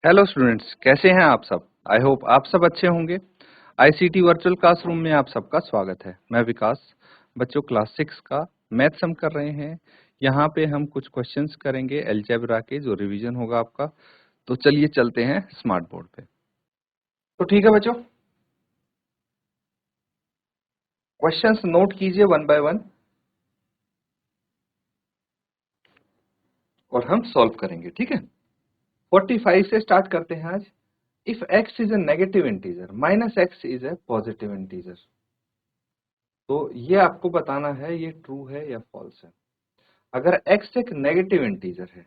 Hello students, कैसे हैं आप सब। आई होप आप सब अच्छे होंगे। आईसीटी वर्चुअल क्लासरूम में आप सबका स्वागत है। मैं विकास। बच्चों, क्लास 6 का मैथ्स हम कर रहे हैं। यहाँ पे हम कुछ क्वेश्चंस करेंगे अलजेब्रा के, जो रिवीजन होगा आपका। तो चलिए चलते हैं स्मार्ट बोर्ड पे। तो ठीक है बच्चों, क्वेश्चंस नोट कीजिए वन बाय वन और हम सॉल्व करेंगे, ठीक है। 45 से स्टार्ट करते हैं आज। If x is a negative integer minus x is a positive integer, तो ये आपको बताना है ये ट्रू है या फॉल्स है। अगर x एक नेगेटिव इंटीजर है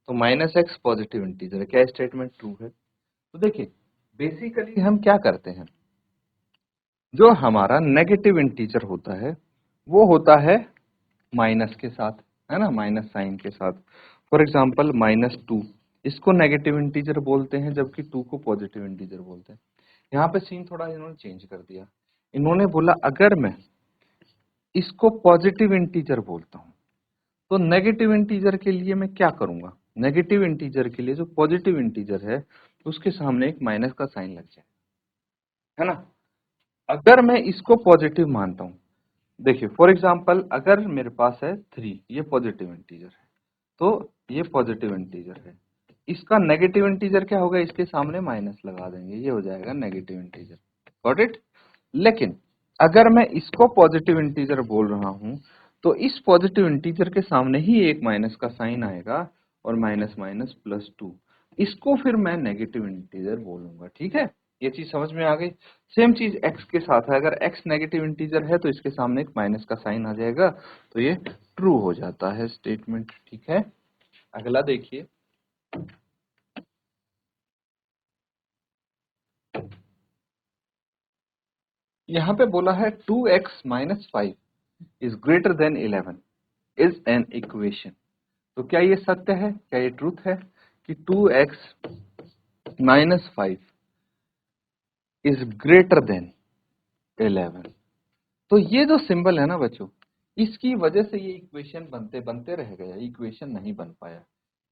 तो माइनस एक्स पॉजिटिव इंटीजर है, क्या स्टेटमेंट ट्रू है। तो देखिए, बेसिकली हम क्या करते हैं, जो हमारा नेगेटिव इंटीजर होता है वो होता है माइनस के साथ, है ना, माइनस साइन के साथ। फॉर एग्जांपल -2, इसको नेगेटिव इंटीजर बोलते हैं जबकि 2 को पॉजिटिव इंटीजर बोलते हैं। यहाँ पे सीन थोड़ा इन्होंने चेंज कर दिया। इन्होंने बोला अगर मैं इसको पॉजिटिव इंटीजर बोलता हूँ तो नेगेटिव इंटीजर के लिए मैं क्या करूंगा, नेगेटिव इंटीजर के लिए जो पॉजिटिव इंटीजर है उसके सामने एक माइनस का साइन लग जाए, है ना। अगर मैं इसको पॉजिटिव मानता हूं, देखिए फॉर एग्जांपल अगर मेरे पास है 3, ये पॉजिटिव इंटीजर है, तो ये पॉजिटिव इंटीजर है, इसका नेगेटिव इंटीजर क्या होगा, इसके सामने माइनस लगा देंगे, ये हो जाएगा नेगेटिव इंटीजर। Got it. लेकिन अगर मैं इसको पॉजिटिव इंटीजर बोल रहा हूं तो इस पॉजिटिव इंटीजर के सामने ही एक माइनस का साइन आएगा और माइनस माइनस +2, इसको फिर मैं नेगेटिव इंटीजर बोलूंगा, ठीक है। ये चीज समझ में आ गई। सेम चीज x के साथ है, अगर x नेगेटिव इंटीजर है तो इसके सामने एक माइनस का साइन आ जाएगा, तो ये ट्रू हो जाता है स्टेटमेंट, ठीक है। अगला देखिए, यहाँ पे बोला है 2x - 5 is greater than 11 is an equation. तो क्या ये सत्य है, क्या ये ट्रूथ है कि 2x - 5 इज ग्रेटर देन 11। तो ये जो सिंबल है ना बच्चों, इसकी वजह से ये इक्वेशन बनते बनते रह गया, इक्वेशन नहीं बन पाया।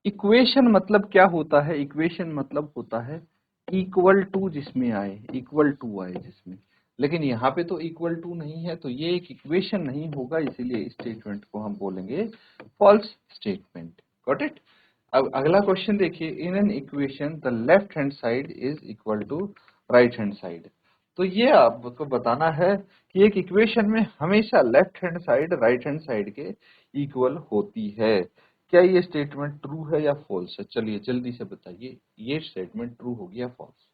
इक्वेशन मतलब क्या होता है, इक्वेशन मतलब होता है इक्वल टू जिसमें आए, इक्वल टू आए जिसमें, लेकिन यहाँ पे तो इक्वल टू नहीं है, तो ये एक इक्वेशन नहीं होगा, इसीलिए इस स्टेटमेंट को हम बोलेंगे फॉल्स स्टेटमेंट। Got it. अब अगला क्वेश्चन देखिए, in an equation the left hand side is equal to right hand side. तो ये आपको बताना है कि एक इक्वेशन में हमेशा left hand side right hand side के इक्वल होती है। क्या ये स्टेटमेंट ट्रू है या फॉल्स है, चलिए जल्दी से बताइए, ये स्टेटमेंट ट्रू होगी या फॉल्स।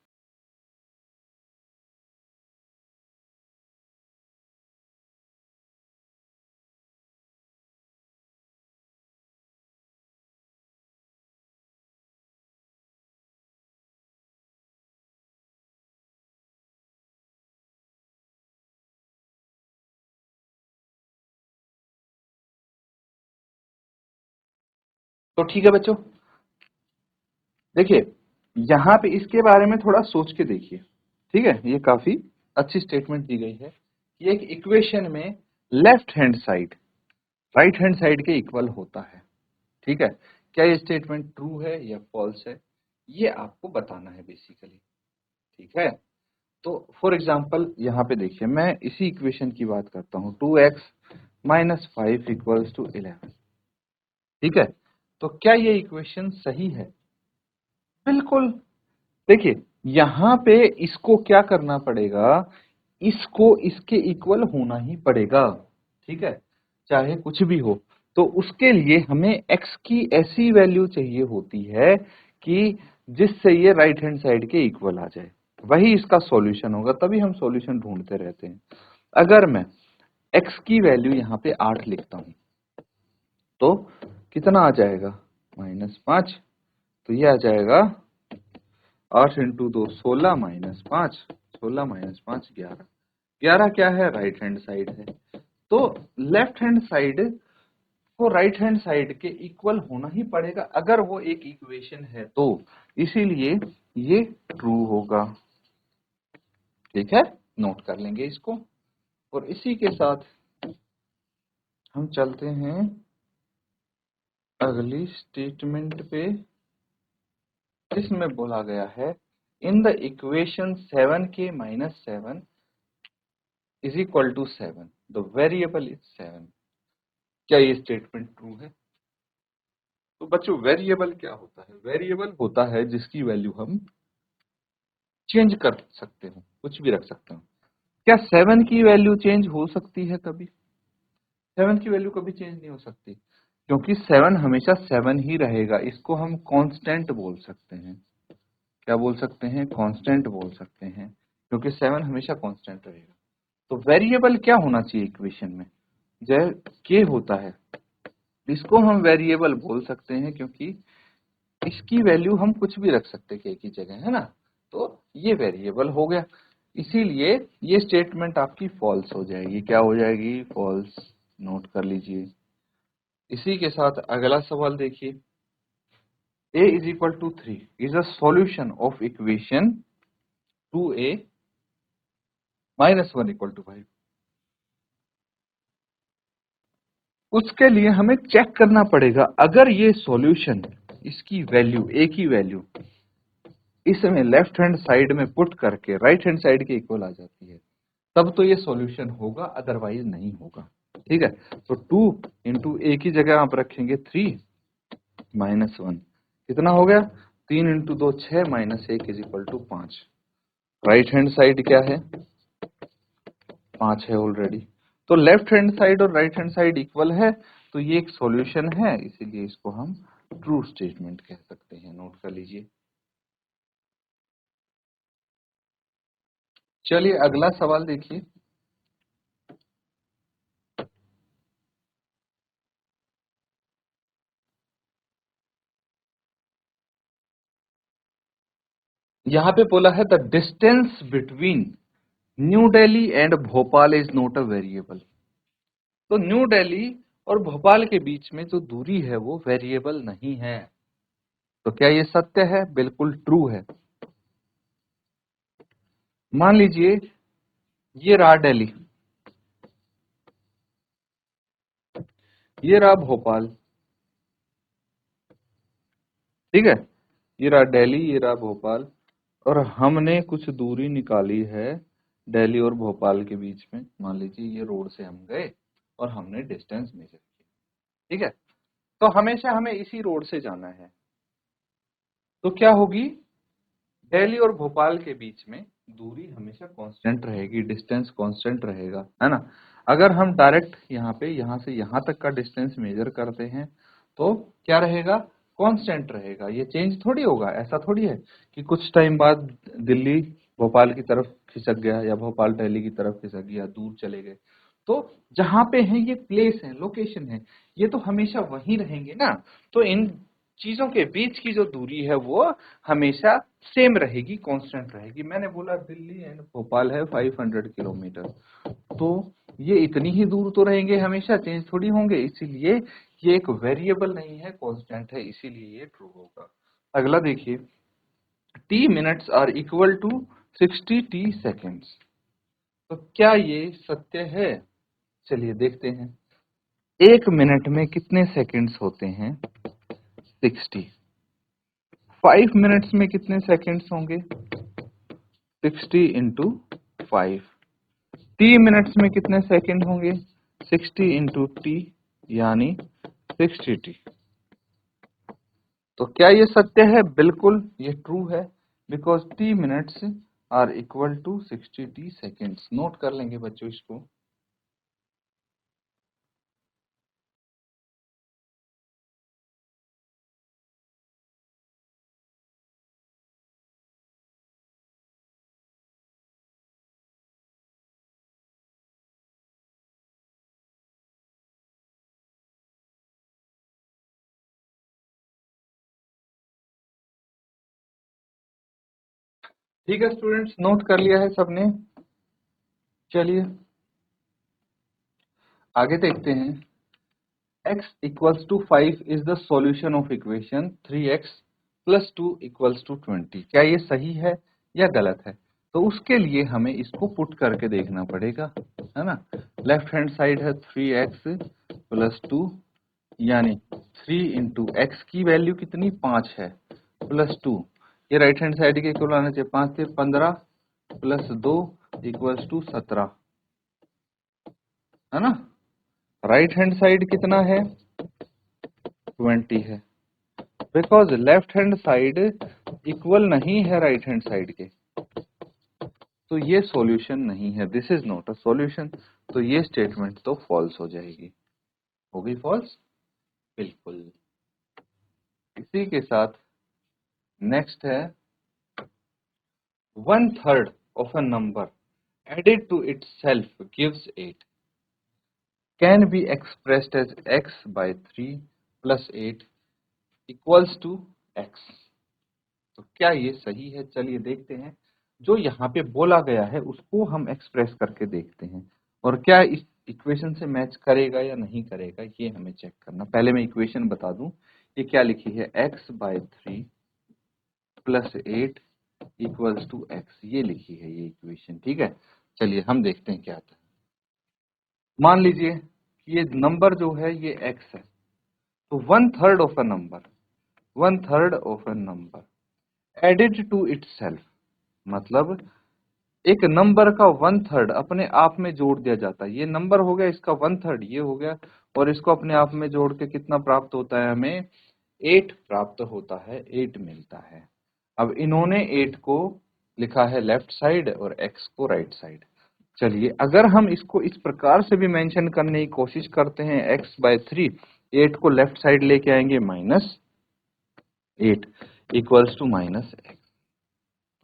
तो ठीक है बच्चों, देखिए यहाँ पे इसके बारे में थोड़ा सोच के देखिए, ठीक है। ये काफी अच्छी स्टेटमेंट दी गई है कि एक इक्वेशन में left hand side right hand side के इक्वल होता है, ठीक है। क्या ये स्टेटमेंट ट्रू है या फॉल्स है, ये आपको बताना है बेसिकली, ठीक है। तो फॉर एग्जांपल यहाँ पे देखिए, मैं इसी इक्वेशन की बात करता हूँ, 2x - 5 = 11, ठीक है। तो क्या ये इक्वेशन सही है, बिल्कुल। देखिए यहाँ पे इसको क्या करना पड़ेगा, इसको इसके इक्वल होना ही पड़ेगा, ठीक है, चाहे कुछ भी हो। तो उसके लिए हमें x की ऐसी वैल्यू चाहिए होती है कि जिससे ये राइट हैंड साइड के इक्वल आ जाए, वही इसका सॉल्यूशन होगा, तभी हम सॉल्यूशन ढूंढते रहते हैं। अगर मैं x की वैल्यू यहाँ पे 8 लिखता हूं तो कितना आ जाएगा, -5। तो ये आ जाएगा 8 × 2 16 - 5, 16 - 5 11। 11 क्या है, राइट हैंड साइड है। तो लेफ्ट हैंड साइड को राइट हैंड साइड के इक्वल होना ही पड़ेगा अगर वो एक इक्वेशन है तो, इसीलिए ये ट्रू होगा, ठीक है। नोट कर लेंगे इसको और इसी के साथ हम चलते हैं अगली स्टेटमेंट पे। इसमें बोला गया है in the equation 7k - 7 is equal to 7 the variable is 7। क्या ये स्टेटमेंट ट्रू है? तो बच्चों वेरिएबल क्या होता है? वेरिएबल होता है जिसकी वैल्यू हम चेंज कर सकते हो, कुछ भी रख सकते हो। क्या 7 की वैल्यू चेंज हो सकती है कभी? 7 की वैल्यू कभी चेंज नहीं हो सकती, क्योंकि 7 हमेशा 7 ही रहेगा। इसको हम कांस्टेंट बोल सकते हैं। क्या बोल सकते हैं? कांस्टेंट बोल सकते हैं, क्योंकि 7 हमेशा कांस्टेंट रहेगा। तो वेरिएबल क्या होना चाहिए इक्वेशन में? जब के होता है, इसको हम वेरिएबल बोल सकते हैं, क्योंकि इसकी वैल्यू हम कुछ भी रख सकते हैं के की जगह, है ना। तो ये वेरिएबल हो गया, इसीलिए ये स्टेटमेंट आपकी फॉल्स हो जाएगी। क्या हो जाएगी? फॉल्स। नोट कर लीजिए। इसी के साथ अगला सवाल देखिए। a is equal to 3 is a solution of equation 2a minus 1 equal to 5। उसके लिए हमें चेक करना पड़ेगा, अगर ये सॉल्यूशन, इसकी वैल्यू a की वैल्यू इसमें लेफ्ट हैंड साइड में पुट करके राइट हैंड साइड के इक्वल आ जाती है, तब तो ये सॉल्यूशन होगा, अदरवाइज नहीं होगा। ठीक है, तो 2 इंटू ए की जगह आप रखेंगे 3 माइनस 1, कितना हो गया? 3 into 2 6 minus 1 is equal to 5। Right hand side क्या है? 5 है ऑलरेडी। तो लेफ्ट हैंड साइड और राइट हैंड साइड इक्वल है, तो ये एक सॉल्यूशन है, इसीलिए इसको हम ट्रू स्टेटमेंट कह सकते हैं। नोट कर लीजिए। चलिए अगला सवाल देखिए। यहां पे बोला है the distance between new Delhi and Bhopal is not a variable. तो न्यू दिल्ली और भोपाल के बीच में जो दूरी है वो वेरिएबल नहीं है। तो क्या ये सत्य है? बिल्कुल ट्रू है। मान लीजिए ये रहा दिल्ली, ये रहा भोपाल, ठीक है, ये रहा दिल्ली, ये रहा भोपाल, और हमने कुछ दूरी निकाली है दिल्ली और भोपाल के बीच में। मान लीजिए ये रोड से हम गए और हमने डिस्टेंस मेजर किया, ठीक है। तो हमेशा हमें इसी रोड से जाना है, तो क्या होगी? दिल्ली और भोपाल के बीच में दूरी हमेशा कांस्टेंट रहेगी, डिस्टेंस कांस्टेंट रहेगा, है ना। अगर हम डायरेक्ट यहाँ से यहाँ तक का डिस्टेंस मेजर करते हैं तो क्या रहेगा? कांस्टेंट रहेगा, ये चेंज थोड़ी होगा। ऐसा थोड़ी है कि कुछ टाइम बाद दिल्ली भोपाल की तरफ खिसक गया या भोपाल दिल्ली की तरफ खिसक गया, दूर चले गए। तो जहां पे है ये प्लेस है, लोकेशन है, ये तो हमेशा वहीं रहेंगे ना। तो इन चीजों के बीच की जो दूरी है वो हमेशा सेम रहेगी, कांस्टेंट रहेगी। मैंने बोला दिल्ली एंड भोपाल है 500 किलोमीटर, तो ये इतनी ही दूर तो रहेंगे हमेशा, चेंज थोड़ी होंगे। इसीलिए ये एक वेरिएबल नहीं है, कांस्टेंट है, इसीलिए ये ट्रू होगा। अगला देखिए, T minutes are equal to 60 T seconds. तो क्या ये सत्य है? चलिए देखते हैं। एक मिनट में कितने सेकंड्स होते हैं? 60। 5 मिनट्स में कितने सेकंड्स होंगे? 60 इंटू 5। टी मिनट्स में कितने सेकंड होंगे? 60 इंटू टी, यानी 60 टी। तो क्या ये सत्य है? बिल्कुल ये ट्रू है, because T minutes are equal to 60 T seconds. Note कर लेंगे बच्चों इसको। ठीक है स्टूडेंट्स, नोट कर लिया है सबने। चलिए आगे देखते हैं। x equals to 5 is the solution of equation 3x plus 2 equals to 20। क्या ये सही है या गलत है? तो उसके लिए हमें इसको पुट करके देखना पड़ेगा, है ना। लेफ्ट हैंड साइड है 3x प्लस 2, यानी 3 इंटू एक्स की वैल्यू कितनी? 5 है, प्लस 2, ये राइट हैंड साइड के इक्वल आना चाहिए, 5 से 15 प्लस 2 इक्वल्स टू 17, है ना। राइट हैंड साइड कितना है, 20 है, because left hand side equal नहीं है राइट हैंड साइड के, तो ये सॉल्यूशन नहीं है, this is not a solution. तो ये स्टेटमेंट तो फॉल्स हो जाएगी, हो गई फॉल्स, बिल्कुल। इसी के साथ नेक्स्ट है 1/3 of a number added to itself gives 8 can be expressed as x by 3 plus 8 equals to x। तो क्या ये सही है, चलिए देखते हैं। जो यहाँ पे बोला गया है उसको हम एक्सप्रेस करके देखते हैं, और क्या इस इक्वेशन से मैच करेगा या नहीं करेगा ये हमें चेक करना। पहले मैं इक्वेशन बता दूं, ये क्या लिखी है, x by 3 plus 8 equals to x, ये लिखी है ये इक्वेशन, ठीक है। चलिए हम देखते हैं क्या आता है। मान लीजिए कि ये नंबर जो है ये x है, तो 1/3 of a number, 1/3 of a number added to itself, मतलब एक नंबर का 1/3 अपने आप में जोड़ दिया जाता है। ये नंबर हो गया, इसका 1/3 ये हो गया, और इसको अपने आप में जोड़ के कितना प्राप्त होता है, हमें 8 प्राप्त होता है, 8 मिलता है। अब इन्होंने 8 को लिखा है लेफ्ट साइड और x को राइट साइड। चलिए अगर हम इसको इस प्रकार से भी मेंशन करने की कोशिश करते हैं, x by 3, 8 को लेफ्ट साइड लेके आएंगे -8 इक्वल्स टू -x,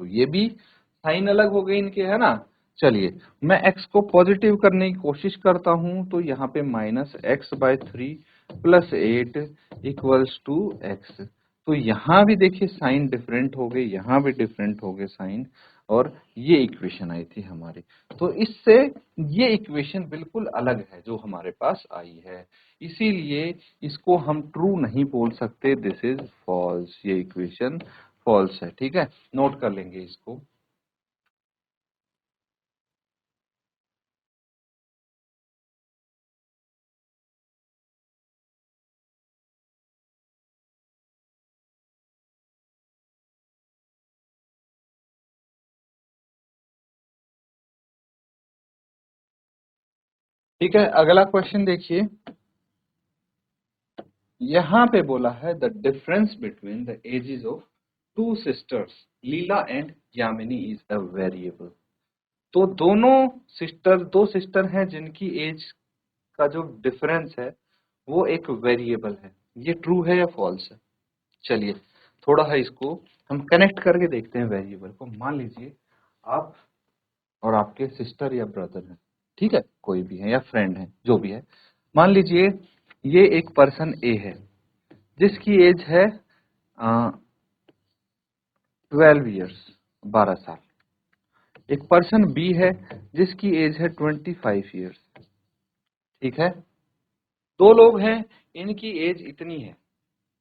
तो ये भी साइन अलग हो गई इनके, है ना। चलिए मैं x को पॉजिटिव करने की कोशिश करता हूं, तो यहाँ पे -x/3 plus 8 equals to x। तो यहाँ भी देखिए साइन डिफरेंट हो गए, यहाँ भी डिफरेंट हो गए साइन, और ये इक्वेशन आई थी हमारी। तो इससे ये इक्वेशन बिल्कुल अलग है जो हमारे पास आई है, इसीलिए इसको हम ट्रू नहीं बोल सकते, दिस इज फॉल्स, ये इक्वेशन फॉल्स है, ठीक है। नोट कर लेंगे इसको। ठीक है, अगला क्वेश्चन देखिए। यहां पे बोला है the difference between the ages of two sisters Leela and Yamini is a variable. तो दो सिस्टर हैं जिनकी एज का जो डिफरेंस है वो एक वेरिएबल है, ये ट्रू है या फॉल्स है। चलिए थोड़ा है इसको हम कनेक्ट करके देखते हैं वेरिएबल को। मान लीजिए आप और आपके सिस्टर या ब्रदर हैं, ठीक है, कोई भी है या फ्रेंड है, जो भी है। मान लीजिए ये एक पर्सन ए है जिसकी एज है 12 ईयर्स, 12 साल। एक पर्सन बी है जिसकी एज है 25 ईयर्स, ठीक है। दो लोग हैं, इनकी एज इतनी है,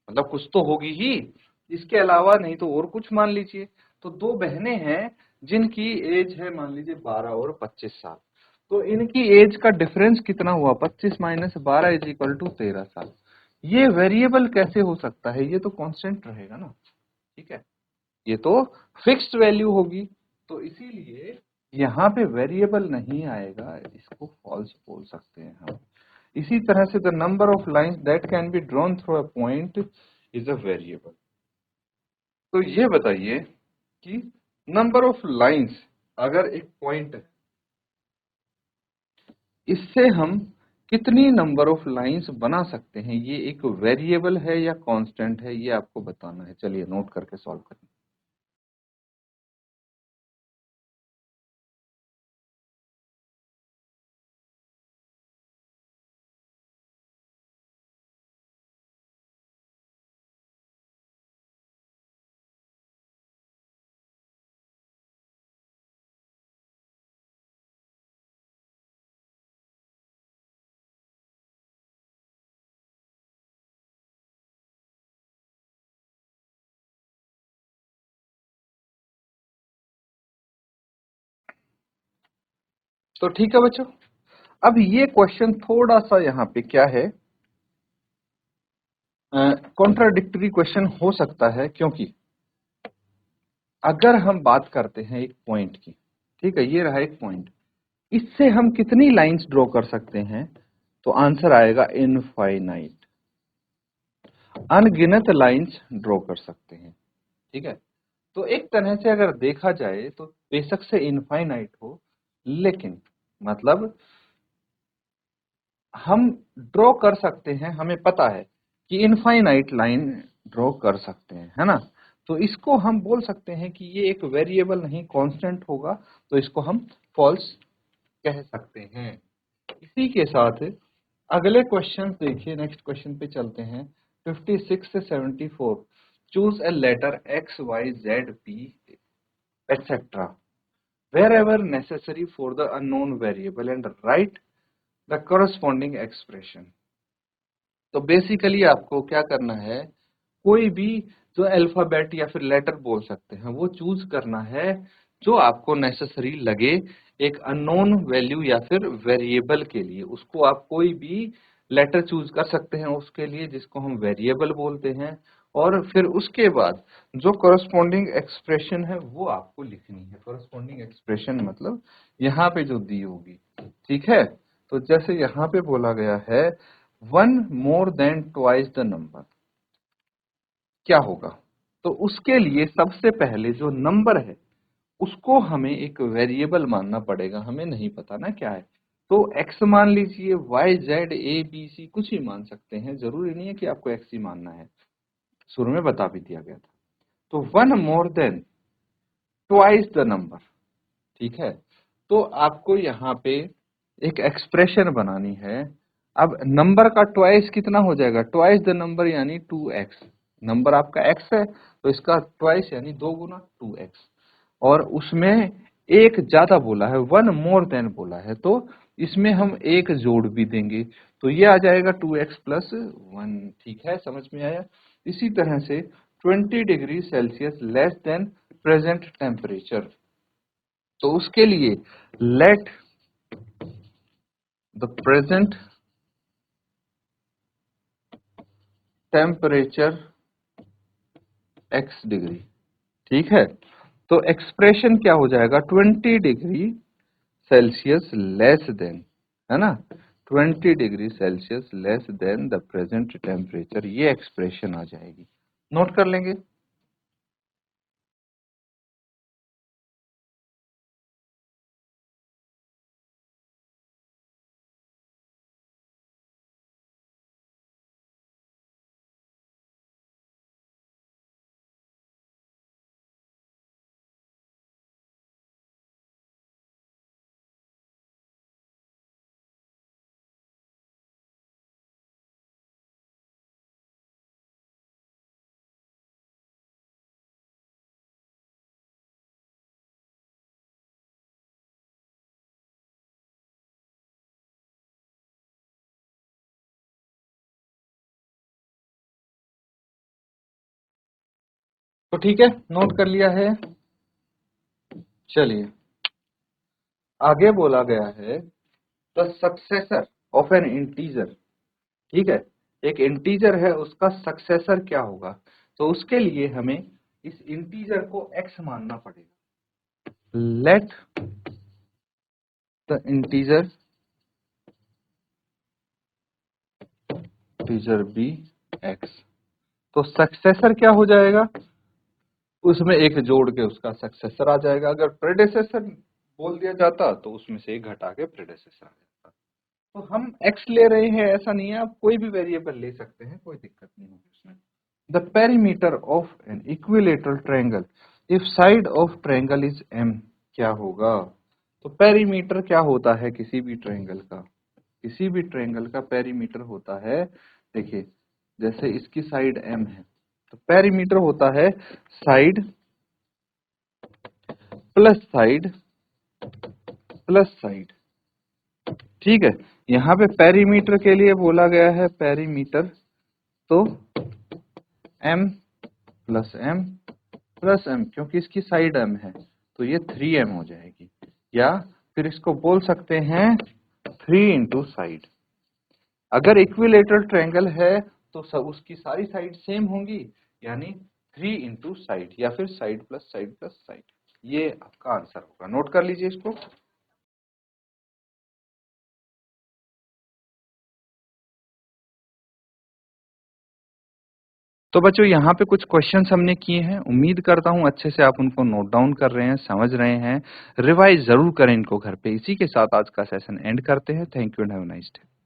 मतलब कुछ तो होगी ही, इसके अलावा नहीं तो और कुछ मान लीजिए। तो दो बहनें हैं जिनकी एज है मान लीजिए 12 और 25 साल। तो इनकी एज का डिफरेंस कितना हुआ, 25 माइनस 12 इज इक्वल टू 13 साल। ये वेरिएबल कैसे हो सकता है, ये तो कांस्टेंट रहेगा ना, ठीक है, ये तो फिक्स्ड वैल्यू होगी। तो इसीलिए यहाँ पे वेरिएबल नहीं आएगा, इसको फॉल्स बोल सकते हैं हम। इसी तरह से the number of lines that can be drawn through a point is a variable. तो ये बताइए कि नंबर ऑफ लाइंस, अगर एक पॉइंट है, इससे हम कितनी नंबर ऑफ लाइंस बना सकते हैं, ये एक वेरिएबल है या कांस्टेंट है, ये आपको बताना है। चलिए नोट करके सॉल्व करें। तो ठीक है बच्चों, अब ये क्वेश्चन थोड़ा सा यहाँ पे क्या है, कॉन्ट्राडिक्टरी क्वेश्चन हो सकता है, क्योंकि अगर हम बात करते हैं एक पॉइंट की, ठीक है, ये रहा एक पॉइंट, इससे हम कितनी लाइंस ड्रॉ कर सकते हैं? तो आंसर आएगा इनफाइनाइट, अनगिनत लाइंस ड्रॉ कर सकते हैं, ठीक है। तो एक तरह से अगर देखा जाए तो बेशक से इनफाइनाइट हो, लेकिन मतलब हम ड्रॉ कर सकते हैं, हमें पता है कि इनफाइनाइट लाइन ड्रॉ कर सकते हैं, है ना। तो इसको हम बोल सकते हैं कि ये एक वेरिएबल नहीं कांस्टेंट होगा, तो इसको हम फॉल्स कह सकते हैं। इसी के साथ अगले क्वेश्चन देखिए, नेक्स्ट क्वेश्चन पे चलते हैं। 56 से 74, choose a letter X Y Z P etcetera wherever necessary for the unknown variable and write the corresponding expression। तो बेसिकली आपको क्या करना है, कोई भी जो अल्फाबेट या फिर लेटर बोल सकते हैं वो चूज करना है जो आपको नेसेसरी लगे एक अननोन वैल्यू या फिर वेरिएबल के लिए। उसको आप कोई भी लेटर चूज कर सकते हैं उसके लिए, जिसको हम वेरिएबल बोलते हैं, और फिर उसके बाद जो कॉरस्पॉन्डिंग एक्सप्रेशन है वो आपको लिखनी है। कॉरस्पॉन्डिंग एक्सप्रेशन मतलब यहाँ पे जो दी होगी, ठीक है। तो जैसे यहाँ पे बोला गया है 1 more than twice the number, क्या होगा? तो उसके लिए सबसे पहले जो नंबर है उसको हमें एक वेरिएबल मानना पड़ेगा, हमें नहीं पता ना क्या है। तो x मान लीजिए, y z a b c कुछ ही मान सकते हैं, जरूरी नहीं है कि आपको x ही मानना है, शुरू में बता भी दिया गया था। तो 1 more than twice the number, ठीक है। तो आपको यहाँ पे एक एक्सप्रेशन बनानी है। अब नंबर का ट्वाइस कितना हो जाएगा? ट्वाइस द नंबर यानी 2x। नंबर आपका x है तो इसका ट्वाइस यानी 2 गुना 2x, और उसमें एक ज्यादा बोला है, 1 मोर देन बोला है, तो इसमें हम एक जोड़ भी देंगे, तो ये आ जाएगा 2x प्लस 1, ठीक है, समझ में आया। इसी तरह से 20 degree Celsius less than present temperature, तो उसके लिए let the present temperature x degree, ठीक है। तो एक्सप्रेशन क्या हो जाएगा? 20 डिग्री सेल्सियस लेस देन, है ना, 20 degree Celsius less than the present temperature, ये एक्सप्रेशन आ जाएगी। नोट कर लेंगे। तो ठीक है, नोट कर लिया है। चलिए, आगे बोला गया है the successor of N integer, ठीक है। एक इंटीजर है, उसका सक्सेसर क्या होगा? तो उसके लिए हमें इस इंटीजर को x मानना पड़ेगा। Let the integer be x, तो सक्सेसर क्या हो जाएगा? उसमें एक जोड़ के उसका सक्सेसर आ जाएगा। अगर प्रेडेसेसर बोल दिया जाता तो उसमें से एक घटा के प्रेडेसेसर आ जाता। तो हम x ले रहे हैं ऐसा नहीं है, आप कोई भी वेरिएबल ले सकते हैं, कोई दिक्कत नहीं होगी उसमें। The perimeter of an equilateral triangle if side of triangle is m, क्या होगा? तो पेरीमीटर क्या होता है किसी भी ट्रायंगल का? किसी भी ट्रायंगल का पेरीमीटर होता है, देखिए जैसे इसकी साइड m है, तो पेरीमीटर होता है side plus side plus side, ठीक है। यहाँ पे पेरीमीटर के लिए बोला गया है पेरीमीटर, तो m plus m plus m, क्योंकि इसकी साइड m है तो ये 3m हो जाएगी, या फिर इसको बोल सकते हैं 3 इंटू साइड। अगर इक्विलेटरल ट्रायंगल है तो सब उसकी सारी साइड सेम होंगी, यानी 3 इंटू साइड या फिर side plus side plus side, ये आपका आंसर होगा। नोट कर लीजिए इसको। तो बच्चों यहाँ पे कुछ क्वेश्चंस हमने किए हैं, उम्मीद करता हूँ अच्छे से आप उनको नोट डाउन कर रहे हैं, समझ रहे हैं, रिवाइज जरूर करें इनको घर पे। इसी के साथ आज का सेशन एंड करते हैं। Thank you and have a nice day.